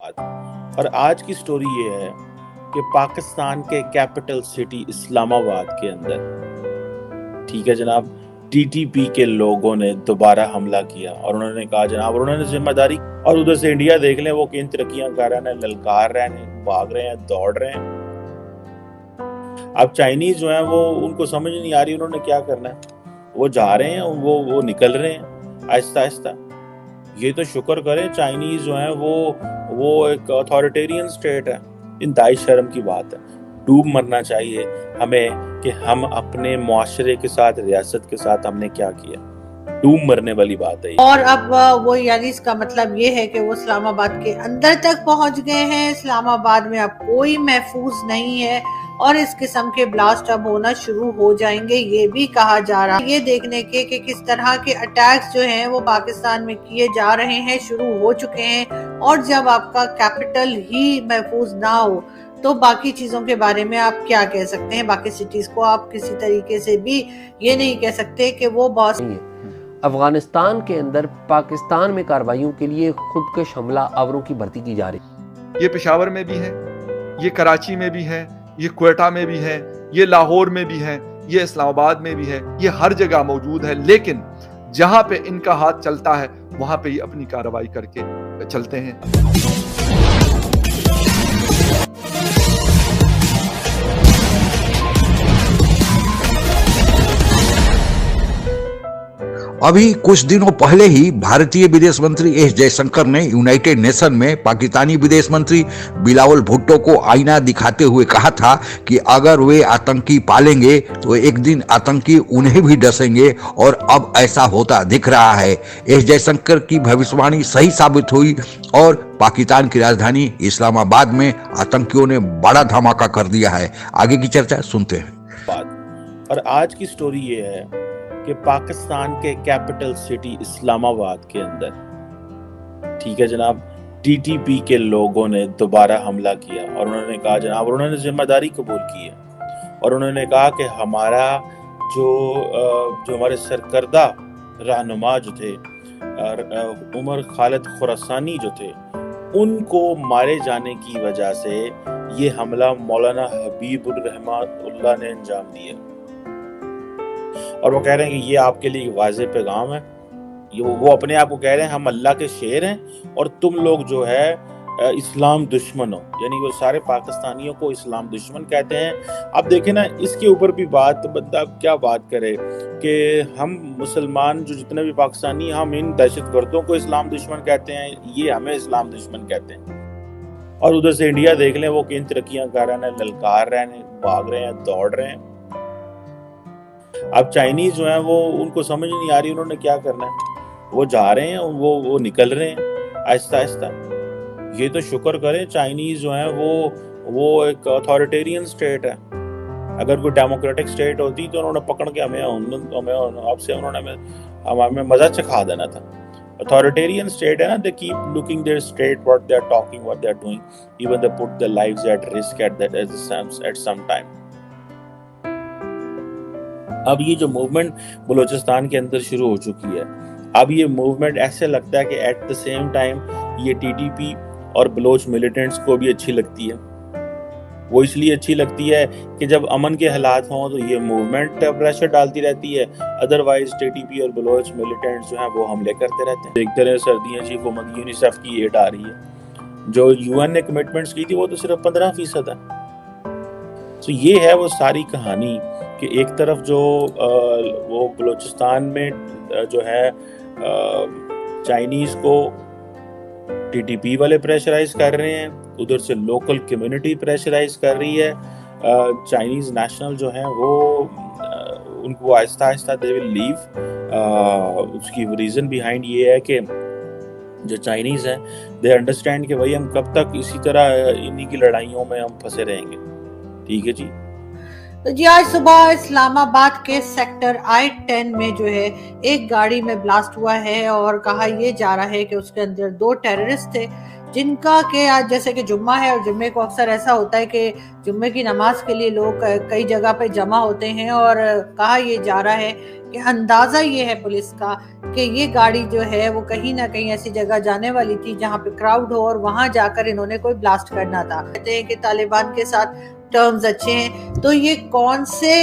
आज और आज की स्टोरी ये है कि पाकिस्तान के कैपिटल सिटी इस्लामाबाद के अंदर, ठीक है जनाब, टीटीपी के लोगों ने दोबारा हमला किया और उन्होंने कहा जनाब, और उन्होंने जिम्मेदारी, और उधर से इंडिया देख लें, वो किन तरक्कियां कर रहे हैं, ललकार रहे हैं, भाग रहे हैं, दौड़ रहे हैं। अब चाइनीज जो है वो उनको समझ नहीं आ रही उन्होंने क्या करना है, वो जा रहे हैं, वो निकल रहे हैं आहिस्ता आहिस्ता। ये तो शुक्र करें चाइनीज जो है वो एक अथॉरिटेरियन स्टेट है। इंतहाई शर्म की बात है, डूब मरना चाहिए हमें कि हम अपने मुआशरे के साथ, रियासत के साथ हमने क्या किया। डूब मरने वाली बात है। और अब वो यानी इसका मतलब ये है कि वो इस्लामाबाद के अंदर तक पहुंच गए हैं। इस्लामाबाद में अब कोई महफूज नहीं है और इस किस्म के ब्लास्ट अब होना शुरू हो जाएंगे। ये भी कहा जा रहा है ये देखने के कि किस तरह के अटैक्स जो हैं वो पाकिस्तान में किए जा रहे हैं, शुरू हो चुके हैं। और जब आपका कैपिटल ही महफूज ना हो तो बाकी चीजों के बारे में आप क्या कह सकते हैं। बाकी सिटीज को आप किसी तरीके से भी ये नहीं कह सकते कि वो बॉस। अफगानिस्तान के अंदर पाकिस्तान में कार्रवाइयों के लिए खुदकश हमला आवरों की भर्ती की जा रही। ये पेशावर में भी है, ये कराची में भी है, ये क्वेटा में भी है, ये लाहौर में भी है, ये इस्लामाबाद में भी है, ये हर जगह मौजूद है। लेकिन जहां पे इनका हाथ चलता है वहां पे ये अपनी कार्रवाई करके चलते हैं। अभी कुछ दिनों पहले ही भारतीय विदेश मंत्री एस जयशंकर ने यूनाइटेड नेशन में पाकिस्तानी विदेश मंत्री बिलावल भुट्टो को आईना दिखाते हुए कहा था कि अगर वे आतंकी पालेंगे तो एक दिन आतंकी उन्हें भी डसेंगे, और अब ऐसा होता दिख रहा है। एस जयशंकर की भविष्यवाणी सही साबित हुई और पाकिस्तान की राजधानी इस्लामाबाद में आतंकियों ने बड़ा धमाका कर दिया है। आगे की चर्चा सुनते हैं। और आज की स्टोरी ये है कि पाकिस्तान के कैपिटल सिटी इस्लामाबाद के अंदर, ठीक है जनाब, टीटीपी के लोगों ने दोबारा हमला किया और उन्होंने कहा जनाब, और उन्होंने जिम्मेदारी कबूल की है और उन्होंने कहा कि हमारा जो हमारे सरकर्दा रहनुमा जो थे, उमर खालिद खुरासानी जो थे, उनको मारे जाने की वजह से ये हमला मौलाना हबीबुर रहमातुल्लाह ने अंजाम दिया। और वो कह रहे हैं कि ये आपके लिए वाज़ेह पैगाम है। ये वो अपने आप को कह रहे हैं हम अल्लाह के शेर हैं और तुम लोग जो है इस्लाम दुश्मन हो, यानी वो सारे पाकिस्तानियों को इस्लाम दुश्मन कहते हैं। अब देखें ना, इसके ऊपर भी बात बंदा क्या बात करे कि हम मुसलमान जो जितने भी पाकिस्तानी, हम इन दहशतगर्दों को इस्लाम दुश्मन कहते हैं, ये हमें इस्लाम दुश्मन कहते हैं। और उधर से इंडिया देख लें, वो किन तरक्कियां कर रहे हैं, ललकार रहे हैं, भाग रहे हैं, दौड़ रहे हैं। अब चाइनीज जो है वो उनको समझ नहीं आ रही उन्होंने क्या करना है, वो जा रहे हैं, वो निकल रहे हैं आहिस्ता आहिस्ता। ये तो शुक्र करें चाइनीज जो है वो एक अथॉरिटेरियन स्टेट है। अगर कोई डेमोक्रेटिक स्टेट होती तो उन्होंने पकड़ के हमें आपसे हमें मजा चखा देना था। अथॉरिटेरियन स्टेट है ना, they keep looking their state, what they are talking, what they are doing, even they put their lives at risk at some time. अब ये जो मूवमेंट बलूचिस्तान के अंदर शुरू हो चुकी है, अब ये मूवमेंट ऐसे लगता है कि एट द सेम टाइम ये टीटीपी और बलोच मिलिटेंट्स को भी अच्छी लगती है। वो इसलिए अच्छी लगती है कि जब अमन के हालात हों तो ये मूवमेंट प्रेशर डालती रहती है, अदरवाइज टीटीपी और बलोच मिलिटेंट्स जो हैं वो हमले करते रहते हैं। देखते रहे सर्दियाँ चीफ हुकूमत यूनिसेफ की एड आ रही है, जो यूएन ने कमिटमेंट्स की थी वो तो सिर्फ 15% है। तो ये है वो सारी कहानी कि एक तरफ जो वो बलूचिस्तान में जो है चाइनीज को टीटीपी वाले प्रेशराइज कर रहे हैं, उधर से लोकल कम्युनिटी प्रेशराइज कर रही है। चाइनीज नेशनल जो हैं वो उनको Aahista Aahista they will leave. उसकी रीज़न बिहाइंड ये है कि जो चाइनीज़ हैं दे अंडरस्टैंड कि भाई हम कब तक इसी तरह इन्हीं की लड़ाइयों में हम फंसे रहेंगे। ठीक है जी। तो जी आज सुबह इस्लामाबाद के सेक्टर I-10 में जो है एक गाड़ी में ब्लास्ट हुआ है और कहा ये जा रहा है कि उसके अंदर 2 टेररिस्ट थे जिनका के आज जैसे कि जुम्मा है और जुम्मे को अक्सर ऐसा होता है कि जुम्मे की नमाज के लिए लोग कई जगह पे जमा होते हैं और कहा ये जा रहा है कि अंदाजा ये है पुलिस का कि ये गाड़ी जो है वो कहीं ना कहीं ऐसी जगह जाने वाली थी जहां पे क्राउड हो और वहां जाकर इन्होंने कोई ब्लास्ट करना था। कहते हैं कि तालिबान के साथ टर्म्स अच्छे हैं, तो ये कौन से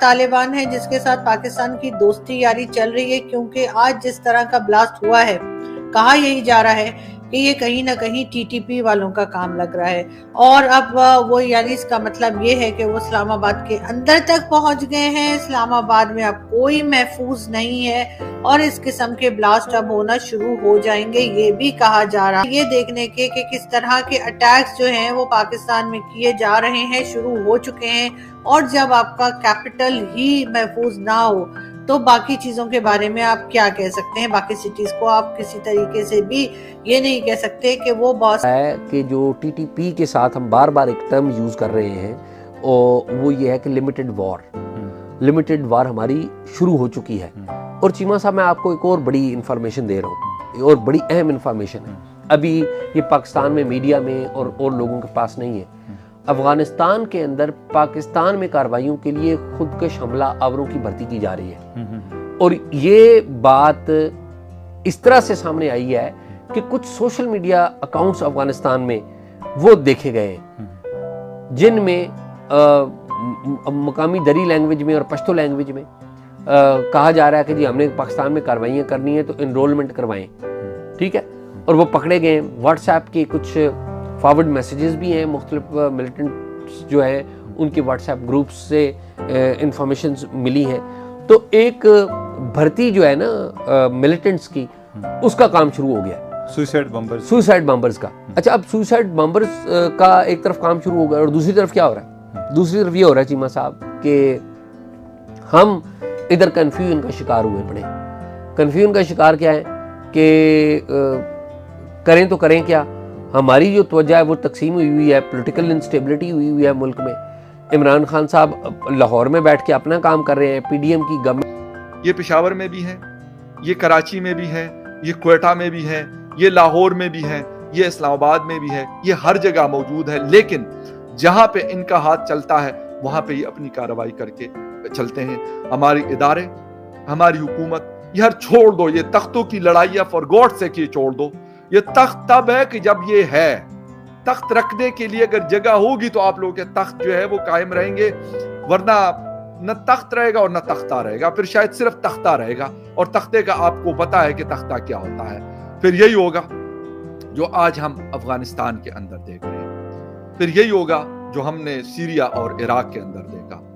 तालिबान है जिसके साथ पाकिस्तान की दोस्ती यारी चल रही है, क्योंकि आज जिस तरह का ब्लास्ट हुआ है कहा यही जा रहा है कि ये कहीं ना कहीं टीटीपी वालों का काम लग रहा है और अब वो यानी इसका मतलब ये है कि वो इस्लामाबाद के अंदर तक पहुंच गए हैं। इस्लामाबाद में अब कोई महफूज नहीं है और इस किस्म के ब्लास्ट अब होना शुरू हो जाएंगे, ये भी कहा जा रहा है। ये देखने के कि किस तरह के अटैक्स जो हैं वो पाकिस्तान में किए जा रहे हैं, शुरू हो चुके हैं और जब आपका कैपिटल ही महफूज ना हो तो बाकी चीजों के बारे में आप क्या कह सकते हैं। बाकी सिटीज को आप किसी तरीके से भी ये नहीं कह सकते कि वो बॉस है कि जो टीटीपी के साथ हम बार बार एक टर्म यूज कर रहे हैं और वो ये है कि लिमिटेड वॉर हमारी शुरू हो चुकी है। और चीमा साहब मैं आपको एक और बड़ी इंफॉर्मेशन दे रहा हूँ और बड़ी अहम इंफॉर्मेशन है, अभी ये पाकिस्तान में मीडिया में और लोगों के पास नहीं है। अफगानिस्तान के अंदर पाकिस्तान में कार्रवाइयों के लिए खुदकश हमला आवरों की भर्ती की जा रही है और ये बात इस तरह से सामने आई है कि कुछ सोशल मीडिया अकाउंट्स अफगानिस्तान में वो देखे गए जिनमें मकामी दरी लैंग्वेज में और पश्तो लैंग्वेज में कहा जा रहा है कि जी हमने पाकिस्तान में कार्रवाइयाँ करनी है तो इनरोलमेंट करवाएं, ठीक है। और वो पकड़े गए। व्हाट्सएप के कुछ फॉरवर्ड मैसेजेस भी हैं, मुख्तलिफ मिलिटेंट्स जो हैं उनके व्हाट्सएप ग्रुप्स से इंफॉर्मेशन मिली हैं। तो एक भर्ती जो है ना मिलिटेंट्स की, उसका काम शुरू हो गया, सुसाइड बम्बर्स का। अच्छा, अब सुसाइड बम्बर्स का एक तरफ काम शुरू हो गया और दूसरी तरफ क्या हो रहा है? दूसरी तरफ ये हो रहा है चीमा साहब कि हम इधर कन्फ्यूजन का शिकार हुए पड़े। कन्फ्यूजन का शिकार क्या है कि करें तो करें क्या। हमारी जो तवज्जो है वो तकसीम हुई है, पॉलिटिकल इंस्टेबिलिटी हुई है मुल्क में। इमरान खान साहब लाहौर में बैठ के अपना काम कर रहे हैं, पीडीएम की गवर्नमेंट ये पेशावर में भी है, ये कराची में भी है, ये क्वेटा में भी है, ये लाहौर में भी है, ये इस्लामाबाद में भी है, ये हर जगह मौजूद है। लेकिन जहां पे इनका हाथ चलता है वहां पे ये अपनी कार्रवाई करके चलते हैं। हमारी इदारे, हमारी हुकूमत, यार छोड़ दो ये तख्तों की लड़ाइयां, फॉर गॉड से कि छोड़ दो। ये तख्त तब है कि जब ये है। तख्त रखने के लिए अगर जगह होगी तो आप लोगों के तख्त जो है वो कायम रहेंगे, वरना न तख्त रहेगा और न तख्ता रहेगा, फिर शायद सिर्फ तख्ता रहेगा। और तख्ते का आपको पता है कि तख्ता क्या होता है। फिर यही होगा जो आज हम अफगानिस्तान के अंदर देख रहे हैं, फिर यही होगा जो हमने सीरिया और इराक के अंदर देखा,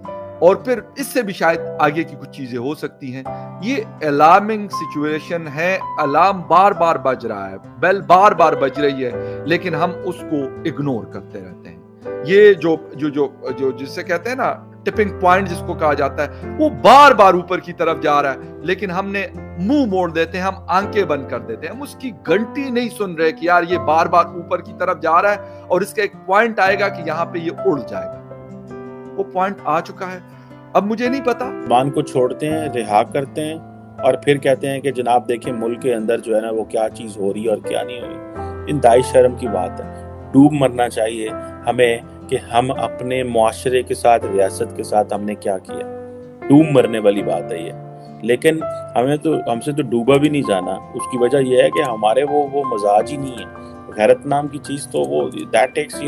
और फिर इससे भी शायद आगे की कुछ चीजें हो सकती हैं। ये अलार्मिंग सिचुएशन है, अलार्म बार बार बज रहा है, बेल बार बार बज रही है, लेकिन हम उसको इग्नोर करते रहते हैं। ये जो जो जो जो जिसे कहते हैं ना टिपिंग पॉइंट जिसको कहा जाता है, वो बार बार ऊपर की तरफ जा रहा है, लेकिन हमने मुंह मोड़ देते हैं, हम आंखें बंद कर देते हैं, हम उसकी घंटी नहीं सुन रहे कि यार ये बार बार ऊपर की तरफ जा रहा है और इसका एक पॉइंट आएगा कि यहाँ पे ये उड़ जाएगा। वो पॉइंट आ चुका है, अब मुझे नहीं पता। मान को छोड़ते हैं, रिहा करते हैं और फिर कहते हैं कि जनाब देखें मुल्क के अंदर जो है ना वो क्या चीज हो रही है और क्या नहीं हो रही। इंतहाई शर्म की बात है। डूब मरना चाहिए हमें कि हम अपने मुआशरे के साथ, रियासत के साथ हमने क्या किया। डूब मरने वाली बात है ये, लेकिन हमसे तो डूबा भी नहीं जाना। उसकी वजह यह है कि हमारे वो मजाज ही नहीं है। गैरत नाम की चीज तो वो that takes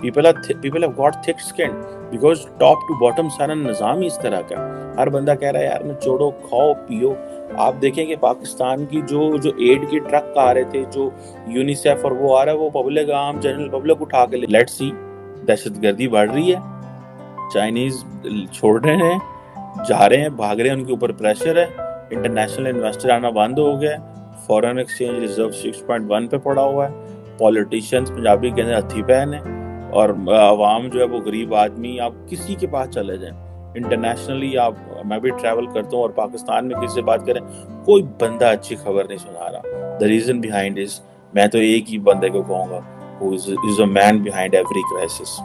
people have got thick skin because top to bottom सारा निज़ाम ही इस तरह का। हर बंदा कह रहा है यार मैं छोड़ो, खाओ पियो। आप देखें कि पाकिस्तान की जो एड के ट्रक आ रहे थे, जो यूनिसेफ और वो आ रहा है, वो पब्लिक, आम जनरल पब्लिक उठा के लेट्स सी, दहशतगर्दी बढ़ रही है, चाइनीज छोड़ रहे हैं, जा रहे हैं, भाग रहे हैं, उनके ऊपर प्रेशर है, इंटरनेशनल इन्वेस्टर आना बंद हो गया, फॉरेन एक्सचेंज रिजर्व 6.1 पे पड़ा हुआ है, पॉलिटिशियंस पंजाबी के अंदर हथी पहन है, और आवाम जो है वो गरीब आदमी, आप किसी के पास चले जाएं इंटरनेशनली, मैं भी ट्रैवल करता हूँ और पाकिस्तान में किसी से बात करें, कोई बंदा अच्छी खबर नहीं सुना रहा। द रीजन बिहाइंड इज, मैं तो एक ही बंदे को कहूँगा, who is a man behind every crisis,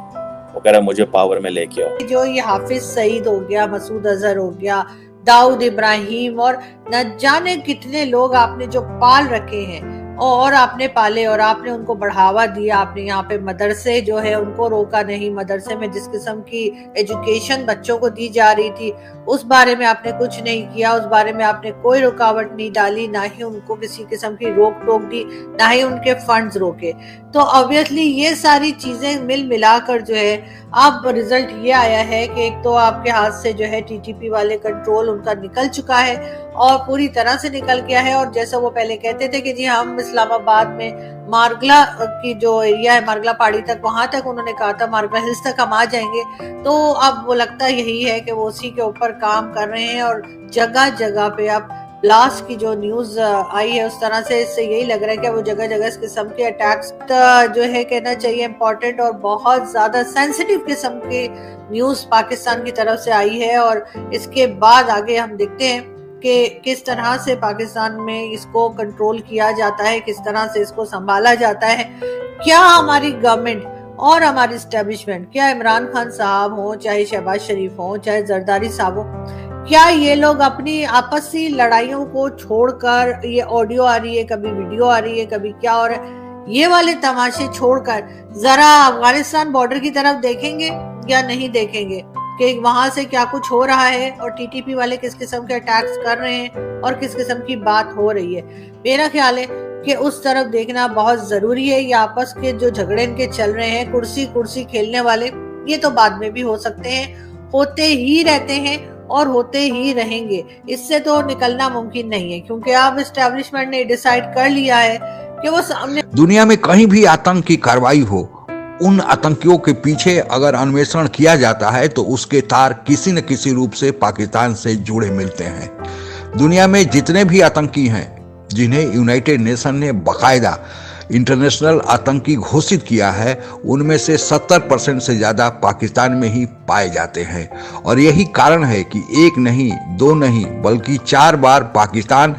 वो कह रहा है मुझे पावर में लेके आओ। जो ये हाफिज सईद हो गया, मसूद अजहर हो गया, दाऊद इब्राहिम और न जाने कितने लोग आपने जो पाल रखे हैं और आपने पाले और आपने उनको बढ़ावा दिया। आपने यहाँ पे मदरसे जो है उनको रोका नहीं। मदरसे में जिस किस्म की एजुकेशन बच्चों को दी जा रही थी उस बारे में आपने कुछ नहीं किया, उस बारे में आपने कोई रुकावट नहीं डाली, ना ही उनको किसी किस्म की रोक टोक दी, ना ही उनके फंड्स रोके। तो ऑब्वियसली ये सारी चीजें मिल मिलाकर जो है अब रिजल्ट ये आया है कि एक तो आपके हाथ से जो है टीटीपी वाले कंट्रोल उनका निकल चुका है और पूरी तरह से निकल गया है। और जैसा वो पहले कहते थे कि जी हम इस्लामाबाद में मारगला की जो एरिया है, मारगला पहाड़ी तक, वहां तक उन्होंने कहा था, मारगला हिल्स तक हम आ जाएंगे। तो अब वो लगता यही है कि वो उसी के ऊपर काम कर रहे हैं और जगह जगह पे अब ब्लास्ट की जो न्यूज आई है उस तरह से इससे यही लग रहा है कि वो जगह जगह इस किस्म के अटैक्स जो है कहना चाहिए इम्पोर्टेंट और बहुत ज्यादा सेंसिटिव किस्म के न्यूज पाकिस्तान की तरफ से आई है। और इसके बाद आगे हम देखते हैं कि किस तरह से पाकिस्तान में इसको कंट्रोल किया जाता है, किस तरह से इसको संभाला जाता है। क्या हमारी गवर्नमेंट और हमारी एस्टेब्लिशमेंट, क्या इमरान खान साहब हो, चाहे शहबाज शरीफ हो, चाहे जरदारी साहब हो, क्या ये लोग अपनी आपसी लड़ाइयों को छोड़कर, ये ऑडियो आ रही है, कभी वीडियो आ रही है, कभी क्या हो रहा है, ये वाले तमाशे छोड़कर जरा अफगानिस्तान बॉर्डर की तरफ देखेंगे या नहीं देखेंगे कि वहां से क्या कुछ हो रहा है और टीटीपी वाले किस किस्म के अटैक्स कर रहे हैं और किस किस्म की बात हो रही है। मेरा ख्याल है कि उस तरफ देखना बहुत जरूरी है। ये आपस के जो झगड़े इनके चल रहे हैं, कुर्सी कुर्सी खेलने वाले, ये तो बाद में भी हो सकते हैं, होते ही रहते हैं और होते ही रहेंगे। इससे तो निकलना मुमकिन नहीं है क्योंकि अब एस्टेब्लिशमेंट ने डिसाइड कर लिया है कि वो सामने। दुनिया में कहीं भी आतंक की कार्रवाई हो, उन आतंकियों के पीछे अगर अन्वेषण किया जाता है तो उसके तार किसी न किसी रूप से पाकिस्तान से जुड़े मिलते हैं। दुनिया में जितने भी आतंकी हैं जिन्हें यूनाइटेड नेशन ने बाकायदा इंटरनेशनल आतंकी घोषित किया है, उनमें से 70% से ज्यादा पाकिस्तान में ही पाए जाते हैं। और यही कारण है कि एक नहीं, दो नहीं, बल्कि 4 बार पाकिस्तान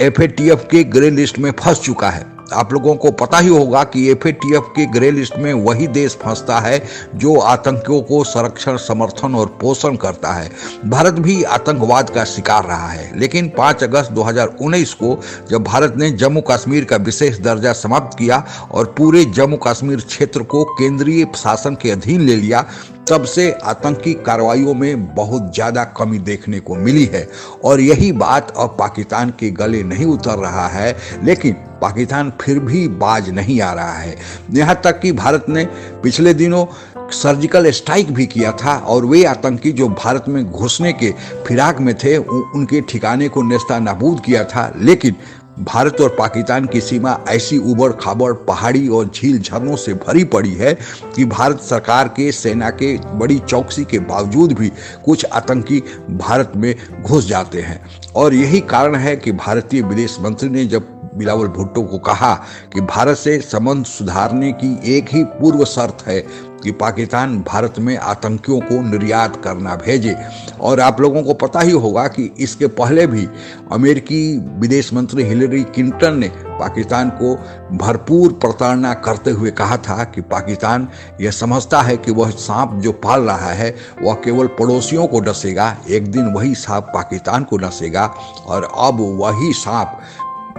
FATF के ग्रे लिस्ट में फंस चुका है। आप लोगों को पता ही होगा कि FATF के ग्रे लिस्ट में वही देश फंसता है जो आतंकियों को संरक्षण, समर्थन और पोषण करता है। भारत भी आतंकवाद का शिकार रहा है, लेकिन 5 अगस्त 2019 को जब भारत ने जम्मू कश्मीर का विशेष दर्जा समाप्त किया और पूरे जम्मू कश्मीर क्षेत्र को केंद्रीय शासन के अधीन ले लिया, तब से आतंकी कार्रवाइयों में बहुत ज्यादा कमी देखने को मिली है। और यही बात अब पाकिस्तान के गले नहीं उतर रहा है, लेकिन पाकिस्तान फिर भी बाज नहीं आ रहा है। यहाँ तक कि भारत ने पिछले दिनों सर्जिकल स्ट्राइक भी किया था और वे आतंकी जो भारत में घुसने के फिराक में थे उनके ठिकाने को नेस्ता नाबूद किया था। लेकिन भारत और पाकिस्तान की सीमा ऐसी उबड़ खाबड़ पहाड़ी और झील झरनों से भरी पड़ी है कि भारत सरकार के, सेना के बड़ी चौकसी के बावजूद भी कुछ आतंकी भारत में घुस जाते हैं। और यही कारण है कि भारतीय विदेश मंत्री ने जब बिलावल भुट्टो को कहा कि भारत से संबंध सुधारने की एक ही पूर्व शर्त है कि पाकिस्तान भारत में आतंकियों को निर्यात करना भेजे। और आप लोगों को पता ही होगा कि इसके पहले भी अमेरिकी विदेश मंत्री हिलरी क्लिंटन ने पाकिस्तान को भरपूर प्रताड़ना करते हुए कहा था कि पाकिस्तान यह समझता है कि वह सांप जो पाल रहा है वह केवल पड़ोसियों को डसेगा, एक दिन वही सांप पाकिस्तान को डसेगा। और अब वही सांप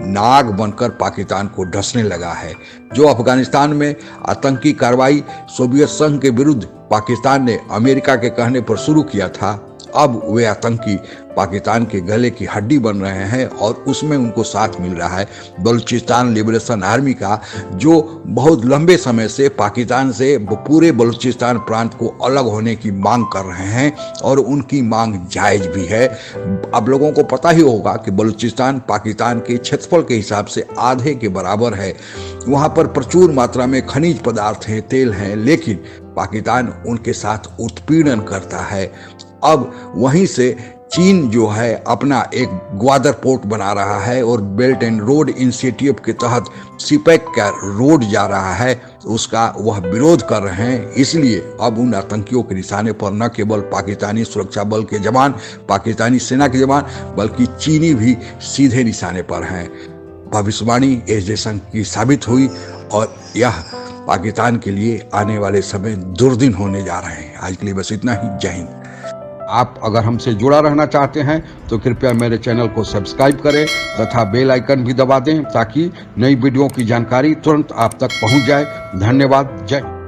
नाग बनकर पाकिस्तान को डसने लगा है। जो अफगानिस्तान में आतंकी कार्रवाई सोवियत संघ के विरुद्ध पाकिस्तान ने अमेरिका के कहने पर शुरू किया था, अब वे आतंकी पाकिस्तान के गले की हड्डी बन रहे हैं और उसमें उनको साथ मिल रहा है बलूचिस्तान लिबरेशन आर्मी का, जो बहुत लंबे समय से पाकिस्तान से पूरे बलूचिस्तान प्रांत को अलग होने की मांग कर रहे हैं और उनकी मांग जायज भी है। आप लोगों को पता ही होगा कि बलूचिस्तान पाकिस्तान के क्षेत्रफल के हिसाब से आधे के बराबर है। वहाँ पर प्रचुर मात्रा में खनिज पदार्थ हैं, तेल हैं, लेकिन पाकिस्तान उनके साथ उत्पीड़न करता है। अब वहीं से चीन जो है अपना एक ग्वादर पोर्ट बना रहा है और बेल्ट एंड रोड इनिशिएटिव के तहत सिपेक का रोड जा रहा है, उसका वह विरोध कर रहे हैं। इसलिए अब उन आतंकियों के निशाने पर न केवल पाकिस्तानी सुरक्षा बल के जवान, पाकिस्तानी सेना के जवान, बल्कि चीनी भी सीधे निशाने पर हैं। भविष्यवाणी एस जयशंकर की साबित हुई और यह पाकिस्तान के लिए आने वाले समय दुर्दिन होने जा रहे हैं। आज के लिए बस इतना ही। जय हिंद। आप अगर हमसे जुड़ा रहना चाहते हैं तो कृपया मेरे चैनल को सब्सक्राइब करें तथा बेल आइकन भी दबा दें ताकि नई वीडियो की जानकारी तुरंत आप तक पहुंच जाए। धन्यवाद। जय।